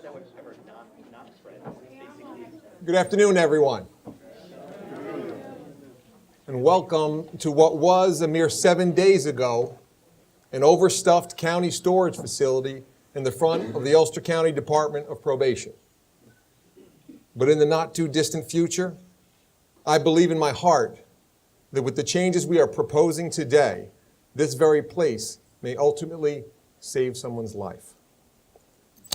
that would ever not spread. Basically. Good afternoon, everyone. And welcome to what was a mere 7 days ago an overstuffed county storage facility in the front of the Ulster County Department of Probation. But in the not too distant future, I believe in my heart that with the changes we are proposing today, this very place may ultimately save someone's life.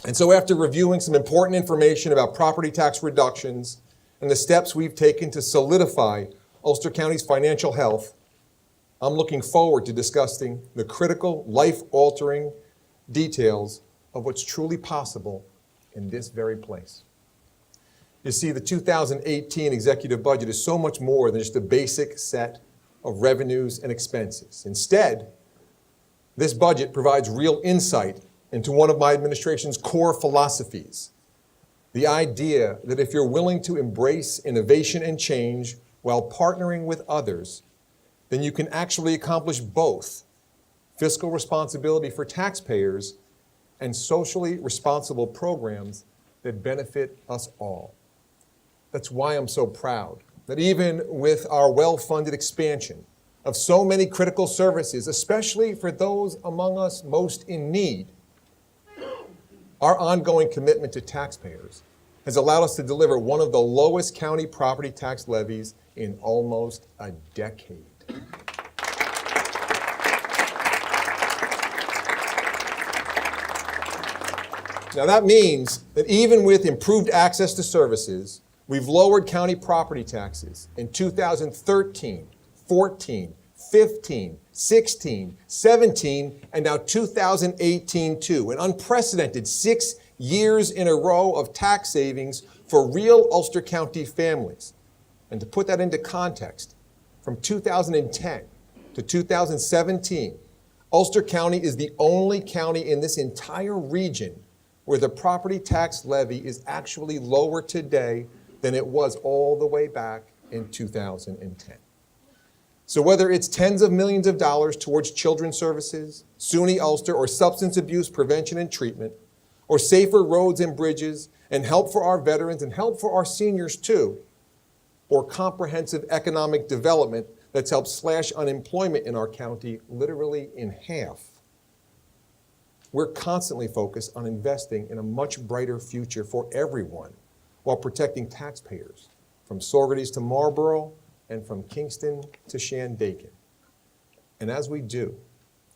And so after reviewing some important information about property tax reductions and the steps we've taken to solidify Ulster County's financial health, I'm looking forward to discussing the critical, life-altering details of what's truly possible in this very place. You see, the 2018 executive budget is so much more than just a basic set of revenues and expenses. Instead, this budget provides real insight into one of my administration's core philosophies, the idea that if you're willing to embrace innovation and change while partnering with others, then you can actually accomplish both fiscal responsibility for taxpayers and socially responsible programs that benefit us all. That's why I'm so proud that even with our well-funded expansion of so many critical services, especially for those among us most in need, our ongoing commitment to taxpayers has allowed us to deliver one of the lowest county property tax levies in almost a decade. Now that means that even with improved access to services, we've lowered county property taxes in 2013, 14, 15, 16, 17, and now 2018 too. An unprecedented 6 years in a row of tax savings for real Ulster County families. And to put that into context, from 2010 to 2017, Ulster County is the only county in this entire region where the property tax levy is actually lower today than it was all the way back in 2010. So whether it's tens of millions of dollars towards children's services, SUNY Ulster, or substance abuse prevention and treatment, or safer roads and bridges, and help for our veterans and help for our seniors too, or comprehensive economic development that's helped slash unemployment in our county literally in half, we're constantly focused on investing in a much brighter future for everyone while protecting taxpayers from Saugerties to Marlborough and from Kingston to Shandaken. And as we do,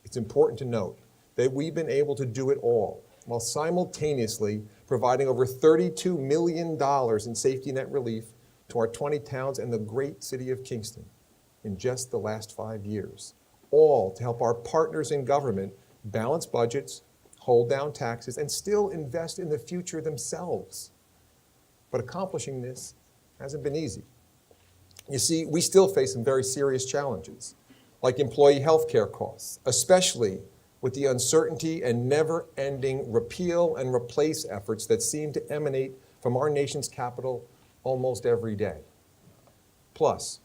it's important to note that we've been able to do it all while simultaneously providing over $32 million in safety net relief to our 20 towns and the great city of Kingston in just the last 5 years, all to help our partners in government balance budgets, hold down taxes, and still invest in the future themselves. But accomplishing this hasn't been easy. You see, we still face some very serious challenges, like employee health care costs, especially with the uncertainty and never-ending repeal and replace efforts that seem to emanate from our nation's capital almost every day. Plus,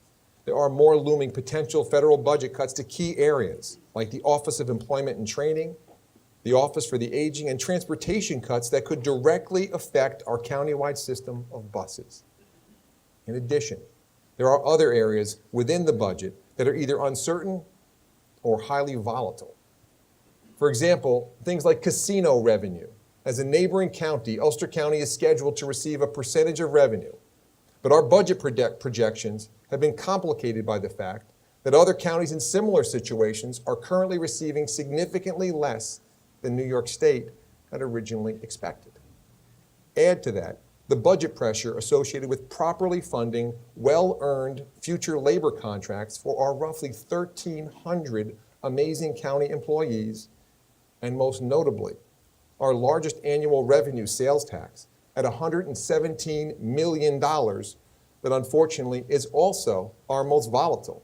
there are more looming potential federal budget cuts to key areas, like the Office of Employment and Training, the Office for the Aging, and transportation cuts that could directly affect our countywide system of buses. In addition, there are other areas within the budget that are either uncertain or highly volatile. For example, things like casino revenue. As a neighboring county, Ulster County is scheduled to receive a percentage of revenue, but our budget projections have been complicated by the fact that other counties in similar situations are currently receiving significantly less than New York State had originally expected. Add to that the budget pressure associated with properly funding well-earned future labor contracts for our roughly 1,300 amazing county employees, and most notably, our largest annual revenue sales tax at $117 million that unfortunately is also our most volatile.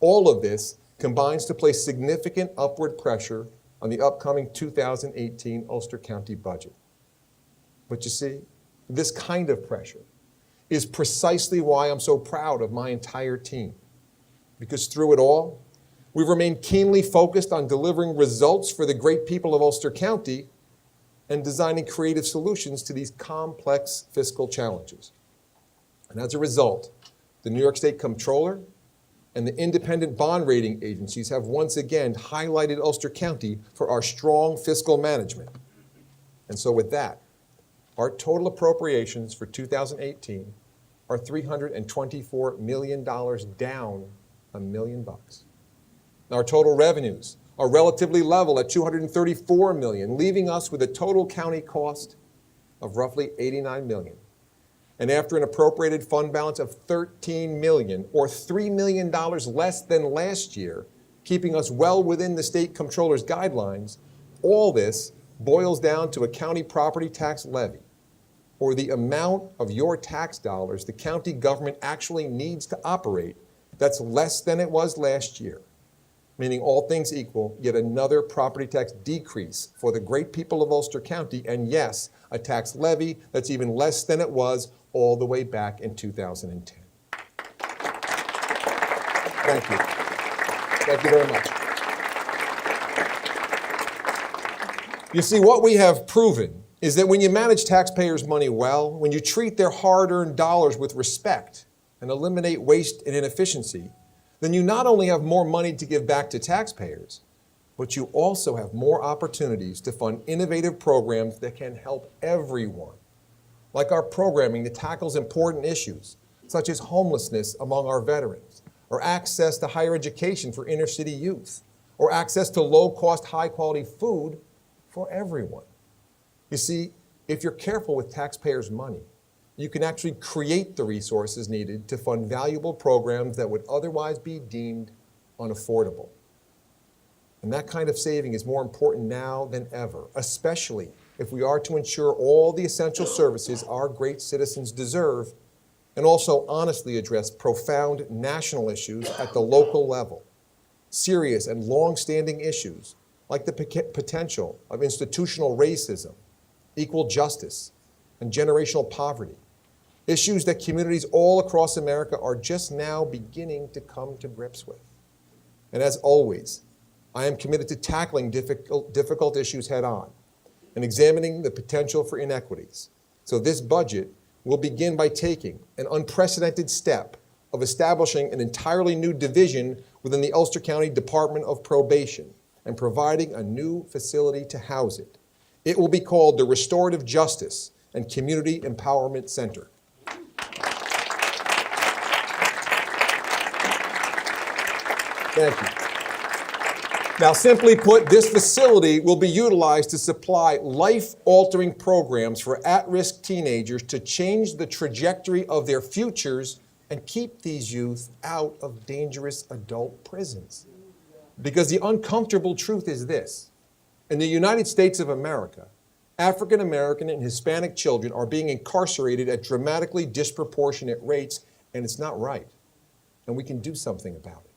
All of this combines to place significant upward pressure on the upcoming 2018 Ulster County budget. But you see, this kind of pressure is precisely why I'm so proud of my entire team. Because through it all, we've remained keenly focused on delivering results for the great people of Ulster County and designing creative solutions to these complex fiscal challenges. And as a result, the New York State Comptroller and the independent bond rating agencies have once again highlighted Ulster County for our strong fiscal management. And so with that, our total appropriations for 2018 are $324 million, down $1 million. Our total revenues are relatively level at $234 million, leaving us with a total county cost of roughly $89 million. And after an appropriated fund balance of $13 million, or $3 million less than last year, keeping us well within the state comptroller's guidelines, all this boils down to a county property tax levy, or the amount of your tax dollars the county government actually needs to operate that's less than it was last year. Meaning all things equal, yet another property tax decrease for the great people of Ulster County, and yes, a tax levy that's even less than it was all the way back in 2010. Thank you. Thank you very much. You see, what we have proven is that when you manage taxpayers' money well, when you treat their hard-earned dollars with respect and eliminate waste and inefficiency, then you not only have more money to give back to taxpayers, but you also have more opportunities to fund innovative programs that can help everyone, like our programming that tackles important issues, such as homelessness among our veterans, or access to higher education for inner-city youth, or access to low-cost, high-quality food for everyone. You see, if you're careful with taxpayers' money, you can actually create the resources needed to fund valuable programs that would otherwise be deemed unaffordable. And that kind of saving is more important now than ever, especially if we are to ensure all the essential services our great citizens deserve, and also honestly address profound national issues at the local level, serious and long-standing issues like the potential of institutional racism, equal justice, and generational poverty, issues that communities all across America are just now beginning to come to grips with. And as always, I am committed to tackling difficult issues head-on and examining the potential for inequities. So this budget will begin by taking an unprecedented step of establishing an entirely new division within the Ulster County Department of Probation and providing a new facility to house it. It will be called the Restorative Justice and Community Empowerment Center. Thank you. Now, simply put, this facility will be utilized to supply life-altering programs for at-risk teenagers to change the trajectory of their futures and keep these youth out of dangerous adult prisons. Because the uncomfortable truth is this: in the United States of America, African American and Hispanic children are being incarcerated at dramatically disproportionate rates, and it's not right. And we can do something about it.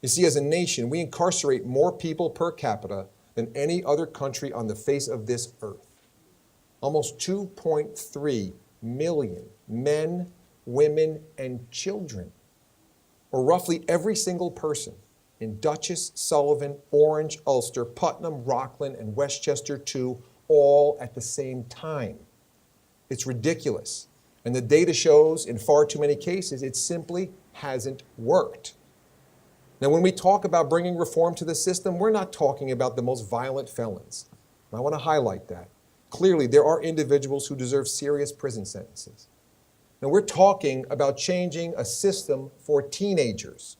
You see, as a nation, we incarcerate more people per capita than any other country on the face of this earth. Almost 2.3 million men, women, and children, or roughly every single person in Dutchess, Sullivan, Orange, Ulster, Putnam, Rockland, and Westchester too, all at the same time. It's ridiculous. And the data shows in far too many cases it simply hasn't worked. Now, when we talk about bringing reform to the system, we're not talking about the most violent felons. And I want to highlight that. Clearly, there are individuals who deserve serious prison sentences. Now, we're talking about changing a system for teenagers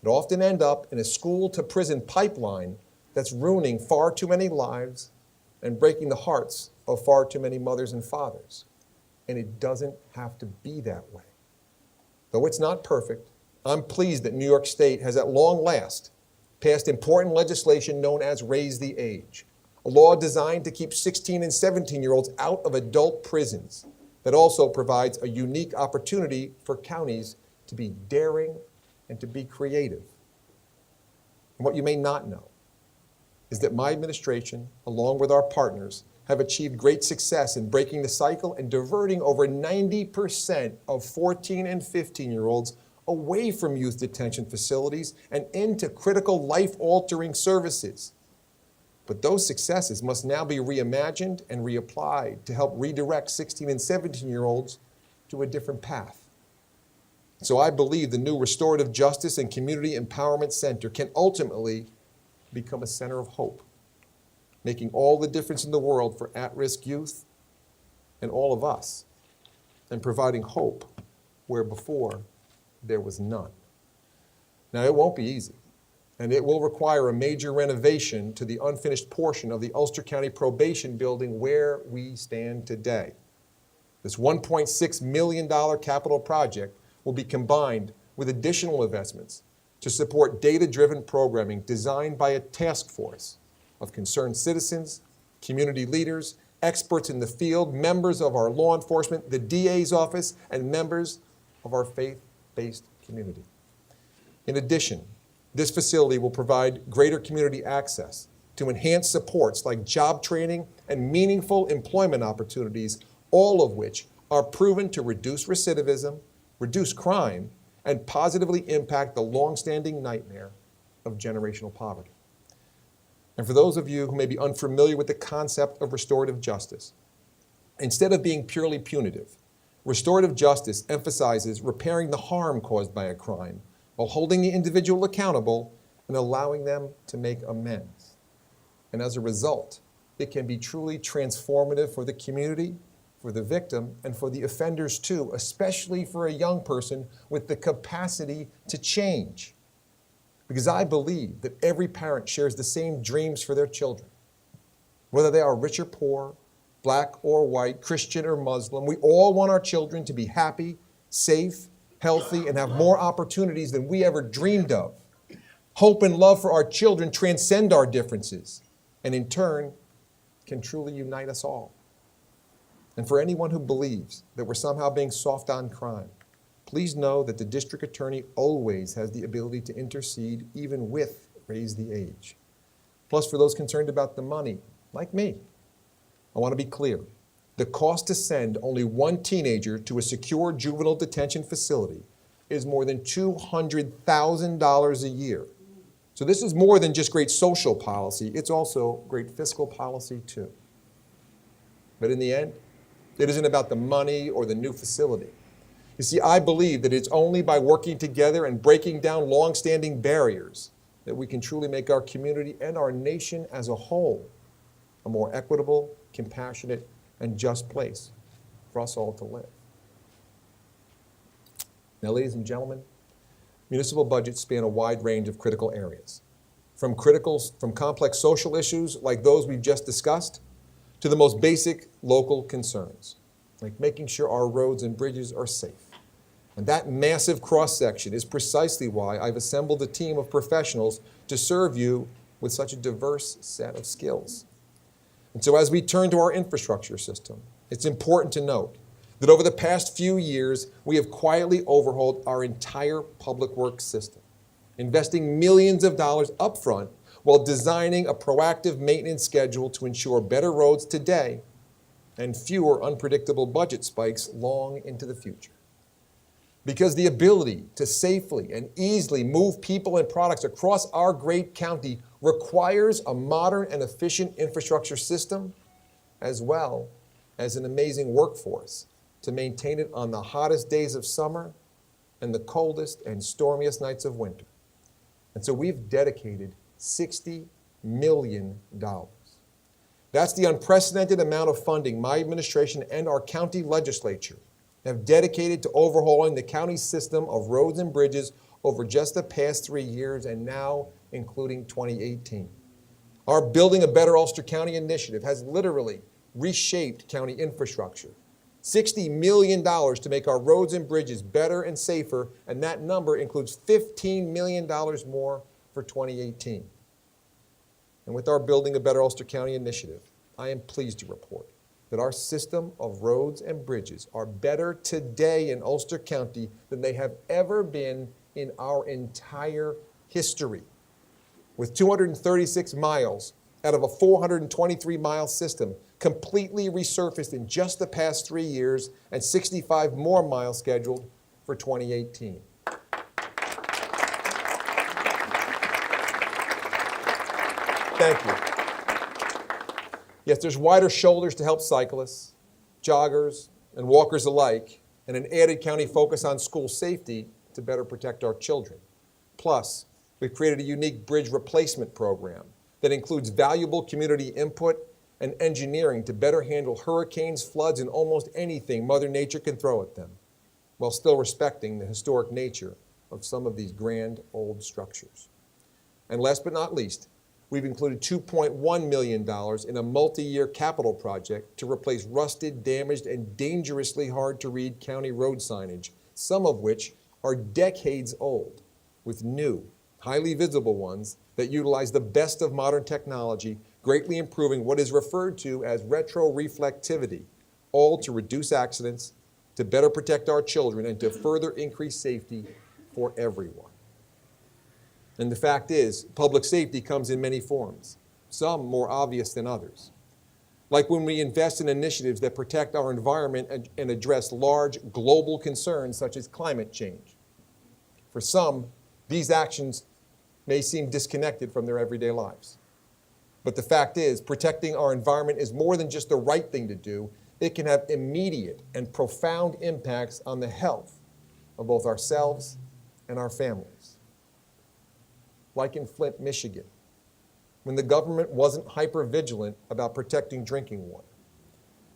that often end up in a school-to-prison pipeline that's ruining far too many lives and breaking the hearts of far too many mothers and fathers. And it doesn't have to be that way. Though it's not perfect, I'm pleased that New York State has at long last passed important legislation known as Raise the Age, a law designed to keep 16 and 17-year-olds out of adult prisons that also provides a unique opportunity for counties to be daring and to be creative. And what you may not know is that my administration, along with our partners, have achieved great success in breaking the cycle and diverting over 90% of 14 and 15-year-olds away from youth detention facilities and into critical life-altering services. But those successes must now be reimagined and reapplied to help redirect 16 and 17-year-olds to a different path. So I believe the new Restorative Justice and Community Empowerment Center can ultimately become a center of hope, making all the difference in the world for at-risk youth and all of us, and providing hope where before there was none. Now, it won't be easy, and it will require a major renovation to the unfinished portion of the Ulster County Probation Building where we stand today. This $1.6 million capital project will be combined with additional investments to support data-driven programming designed by a task force of concerned citizens, community leaders, experts in the field, members of our law enforcement, the DA's office, and members of our faith-based community. In addition, this facility will provide greater community access to enhance supports like job training and meaningful employment opportunities, all of which are proven to reduce recidivism, reduce crime, and positively impact the long-standing nightmare of generational poverty. And for those of you who may be unfamiliar with the concept of restorative justice, instead of being purely punitive, restorative justice emphasizes repairing the harm caused by a crime while holding the individual accountable and allowing them to make amends. And as a result, it can be truly transformative for the community, for the victim, and for the offenders too, especially for a young person with the capacity to change. Because I believe that every parent shares the same dreams for their children. Whether they are rich or poor, black or white, Christian or Muslim, we all want our children to be happy, safe, healthy, and have more opportunities than we ever dreamed of. Hope and love for our children transcend our differences, and in turn, can truly unite us all. And for anyone who believes that we're somehow being soft on crime, please know that the district attorney always has the ability to intercede, even with raise the age. Plus, for those concerned about the money, like me, I want to be clear. The cost to send only one teenager to a secure juvenile detention facility is more than $200,000 a year. So this is more than just great social policy, it's also great fiscal policy too. But in the end, it isn't about the money or the new facility. You see, I believe that it's only by working together and breaking down long-standing barriers that we can truly make our community and our nation as a whole a more equitable, compassionate, and just place for us all to live. Now, ladies and gentlemen, municipal budgets span a wide range of critical areas, from complex social issues like those we've just discussed, to the most basic local concerns, like making sure our roads and bridges are safe. And that massive cross-section is precisely why I've assembled a team of professionals to serve you with such a diverse set of skills. And so as we turn to our infrastructure system, it's important to note that over the past few years, we have quietly overhauled our entire public works system, investing millions of dollars upfront while designing a proactive maintenance schedule to ensure better roads today and fewer unpredictable budget spikes long into the future. Because the ability to safely and easily move people and products across our great county requires a modern and efficient infrastructure system, as well as an amazing workforce to maintain it on the hottest days of summer and the coldest and stormiest nights of winter. And so we've dedicated $60 million. That's the unprecedented amount of funding my administration and our county legislature have dedicated to overhauling the county's system of roads and bridges over just the past 3 years, and now including 2018. Our Building a Better Ulster County initiative has literally reshaped county infrastructure. $60 million to make our roads and bridges better and safer, and that number includes $15 million more for 2018. And with our Building a Better Ulster County initiative, I am pleased to report that our system of roads and bridges are better today in Ulster County than they have ever been in our entire history. With 236 miles out of a 423-mile system completely resurfaced in just the past 3 years and 65 more miles scheduled for 2018. Thank you. Yes, there's wider shoulders to help cyclists, joggers, and walkers alike, and an added county focus on school safety to better protect our children. Plus, we've created a unique bridge replacement program that includes valuable community input and engineering to better handle hurricanes, floods, and almost anything Mother Nature can throw at them, while still respecting the historic nature of some of these grand old structures. And last but not least, we've included $2.1 million in a multi-year capital project to replace rusted, damaged, and dangerously hard-to-read county road signage, some of which are decades old, with new, highly visible ones that utilize the best of modern technology, greatly improving what is referred to as retroreflectivity, all to reduce accidents, to better protect our children, and to further increase safety for everyone. And the fact is, public safety comes in many forms, some more obvious than others. Like when we invest in initiatives that protect our environment and address large global concerns such as climate change. For some, these actions may seem disconnected from their everyday lives. But the fact is, protecting our environment is more than just the right thing to do. It can have immediate and profound impacts on the health of both ourselves and our families. Like in Flint, Michigan, when the government wasn't hyper-vigilant about protecting drinking water.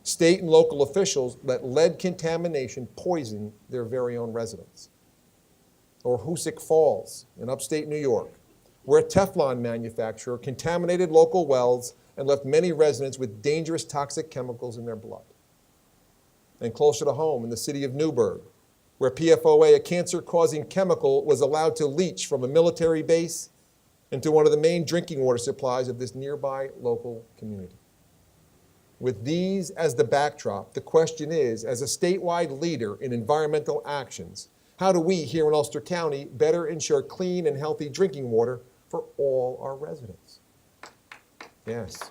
State and local officials let lead contamination poison their very own residents. Or Hoosick Falls in upstate New York, where a Teflon manufacturer contaminated local wells and left many residents with dangerous toxic chemicals in their blood. And closer to home, in the city of Newburgh, where PFOA, a cancer-causing chemical, was allowed to leach from a military base into one of the main drinking water supplies of this nearby local community. With these as the backdrop, the question is, as a statewide leader in environmental actions, how do we here in Ulster County better ensure clean and healthy drinking water for all our residents? Yes.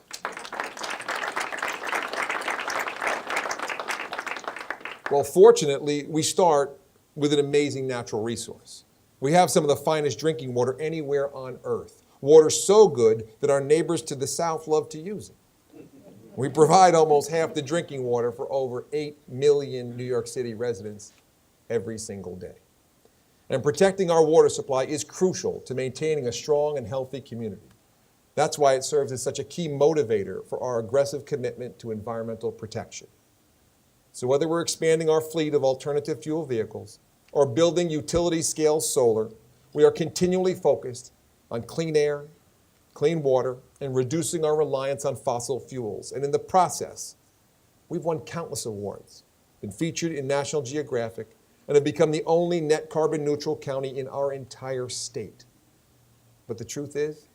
Well, fortunately, we start with an amazing natural resource. We have some of the finest drinking water anywhere on earth. Water so good that our neighbors to the south love to use it. We provide almost half the drinking water for over 8 million New York City residents every single day. And protecting our water supply is crucial to maintaining a strong and healthy community. That's why it serves as such a key motivator for our aggressive commitment to environmental protection. So whether we're expanding our fleet of alternative fuel vehicles or building utility-scale solar, we are continually focused on clean air, clean water, and reducing our reliance on fossil fuels. And in the process, we've won countless awards, been featured in National Geographic, and have become the only net carbon neutral county in our entire state. But the truth is,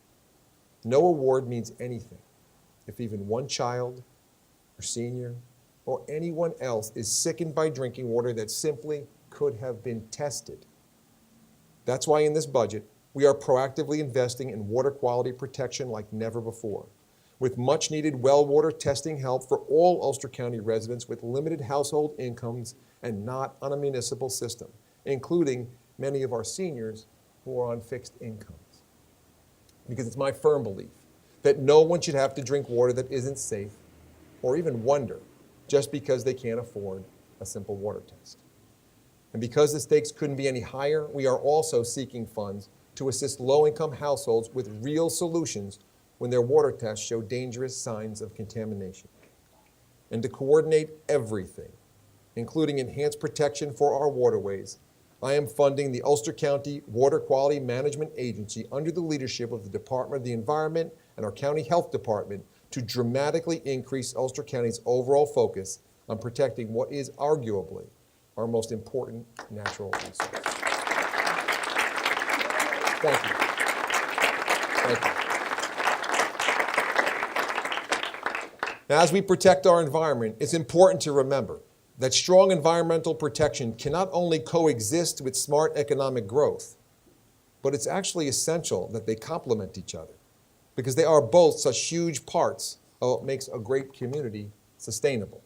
no award means anything if even one child or senior or anyone else is sickened by drinking water that simply could have been tested. That's why in this budget, we are proactively investing in water quality protection like never before, with much needed well water testing help for all Ulster County residents with limited household incomes and not on a municipal system, including many of our seniors who are on fixed incomes. Because it's my firm belief that no one should have to drink water that isn't safe or even wonder just because they can't afford a simple water test. And because the stakes couldn't be any higher, we are also seeking funds to assist low-income households with real solutions when their water tests show dangerous signs of contamination. And to coordinate everything, including enhanced protection for our waterways, I am funding the Ulster County Water Quality Management Agency under the leadership of the Department of the Environment and our County Health Department to dramatically increase Ulster County's overall focus on protecting what is arguably our most important natural resource. Thank you. Thank you. Now, as we protect our environment, it's important to remember that strong environmental protection cannot only coexist with smart economic growth, but it's actually essential that they complement each other because they are both such huge parts of what makes a great community sustainable.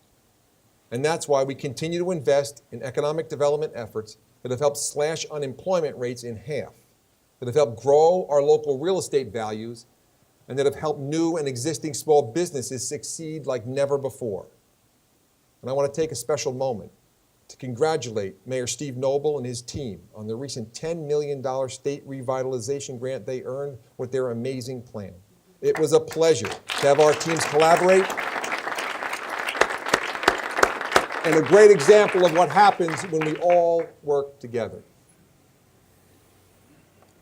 And that's why we continue to invest in economic development efforts that have helped slash unemployment rates in half, that have helped grow our local real estate values, and that have helped new and existing small businesses succeed like never before. And I want to take a special moment to congratulate Mayor Steve Noble and his team on the recent $10 million state revitalization grant they earned with their amazing plan. It was a pleasure to have our teams collaborate, and a great example of what happens when we all work together.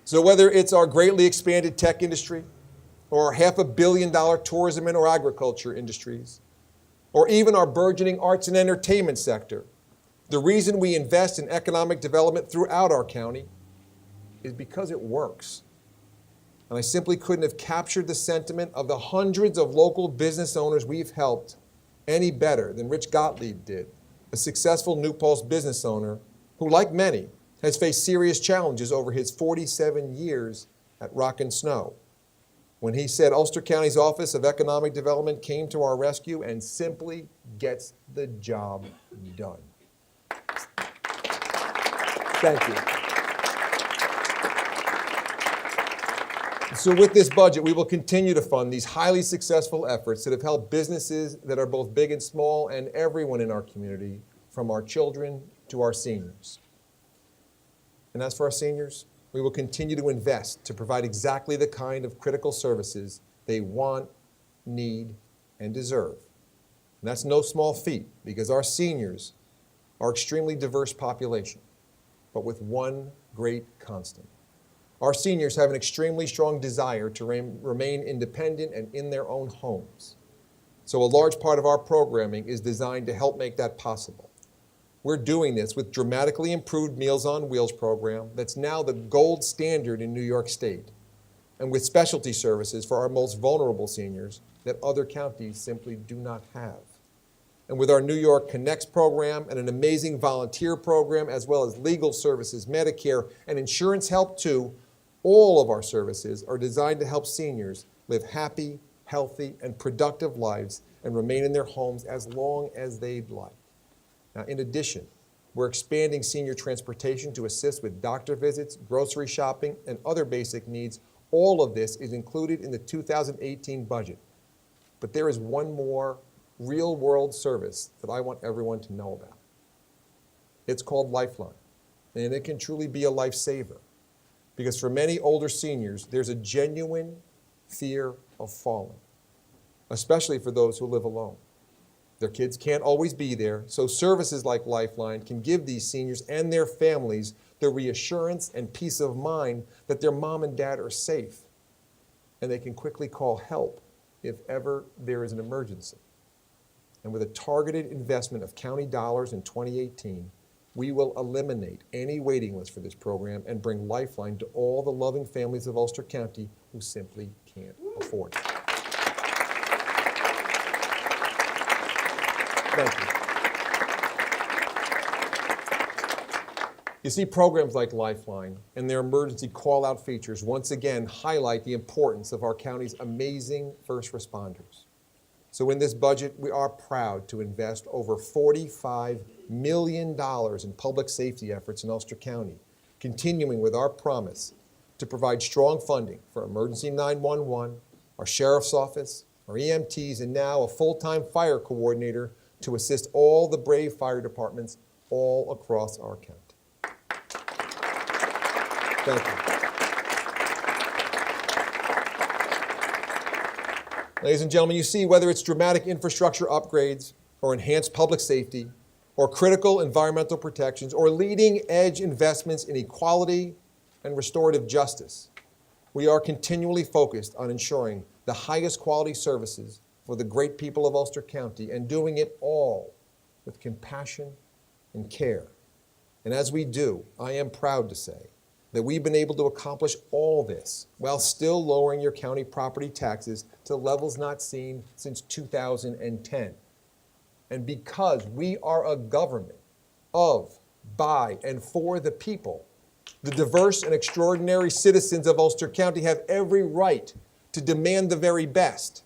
So whether it's our greatly expanded tech industry, or our $500 million tourism and or agriculture industries, or even our burgeoning arts and entertainment sector, the reason we invest in economic development throughout our county is because it works. And I simply couldn't have captured the sentiment of the hundreds of local business owners we've helped any better than Rich Gottlieb did, a successful New Paltz business owner who, like many, has faced serious challenges over his 47 years at Rock and Snow, when he said Ulster County's Office of Economic Development came to our rescue and simply gets the job done. Thank you. So with this budget, we will continue to fund these highly successful efforts that have helped businesses that are both big and small and everyone in our community, from our children to our seniors. And as for our seniors, we will continue to invest to provide exactly the kind of critical services they want, need, and deserve. And that's no small feat, because our seniors are an extremely diverse population, but with one great constant. Our seniors have an extremely strong desire to remain independent and in their own homes. So a large part of our programming is designed to help make that possible. We're doing this with dramatically improved Meals on Wheels program that's now the gold standard in New York State, and with specialty services for our most vulnerable seniors that other counties simply do not have. And with our New York Connects program and an amazing volunteer program, as well as legal services, Medicare, and insurance help too, all of our services are designed to help seniors live happy, healthy, and productive lives and remain in their homes as long as they'd like. Now, in addition, we're expanding senior transportation to assist with doctor visits, grocery shopping, and other basic needs. All of this is included in the 2018 budget. But there is one more real-world service that I want everyone to know about. It's called Lifeline, and it can truly be a lifesaver, because for many older seniors, there's a genuine fear of falling, especially for those who live alone. Their kids can't always be there, so services like Lifeline can give these seniors and their families the reassurance and peace of mind that their mom and dad are safe, and they can quickly call help if ever there is an emergency. And with a targeted investment of county dollars in 2018, we will eliminate any waiting list for this program and bring Lifeline to all the loving families of Ulster County who simply can't afford it. Thank you. You see, programs like Lifeline and their emergency call-out features once again highlight the importance of our county's amazing first responders. So in this budget, we are proud to invest over $45 million in public safety efforts in Ulster County, continuing with our promise to provide strong funding for Emergency 911, our Sheriff's Office, our EMTs, and now a full-time fire coordinator to assist all the brave fire departments all across our county. Thank you. Ladies and gentlemen, you see, whether it's dramatic infrastructure upgrades or enhanced public safety or critical environmental protections or leading-edge investments in equality and restorative justice, we are continually focused on ensuring the highest quality services for the great people of Ulster County, and doing it all with compassion and care. And as we do, I am proud to say that we've been able to accomplish all this while still lowering your county property taxes to levels not seen since 2010. And because we are a government of, by, and for the people, the diverse and extraordinary citizens of Ulster County have every right to demand the very best,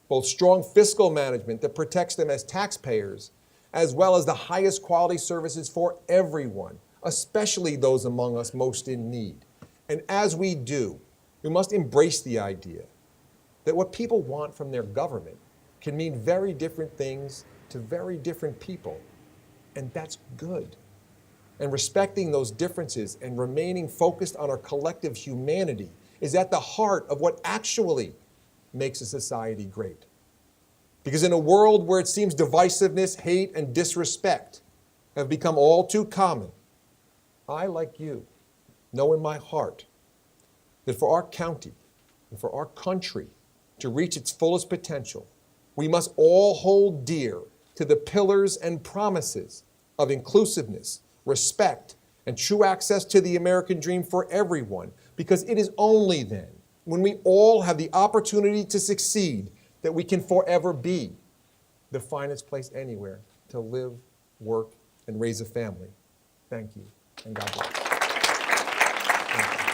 both strong fiscal management that protects them as taxpayers, as well as the highest quality services for everyone, especially those among us most in need. And as we do, we must embrace the idea that what people want from their government can mean very different things to very different people, and that's good. And respecting those differences and remaining focused on our collective humanity is at the heart of what actually makes a society great. Because in a world where it seems divisiveness, hate, and disrespect have become all too common, I, like you, know in my heart that for our county and for our country to reach its fullest potential, we must all hold dear to the pillars and promises of inclusiveness, respect, and true access to the American dream for everyone, because it is only then, when we all have the opportunity to succeed, that we can forever be the finest place anywhere to live, work, and raise a family. Thank you, and God bless. Thank you.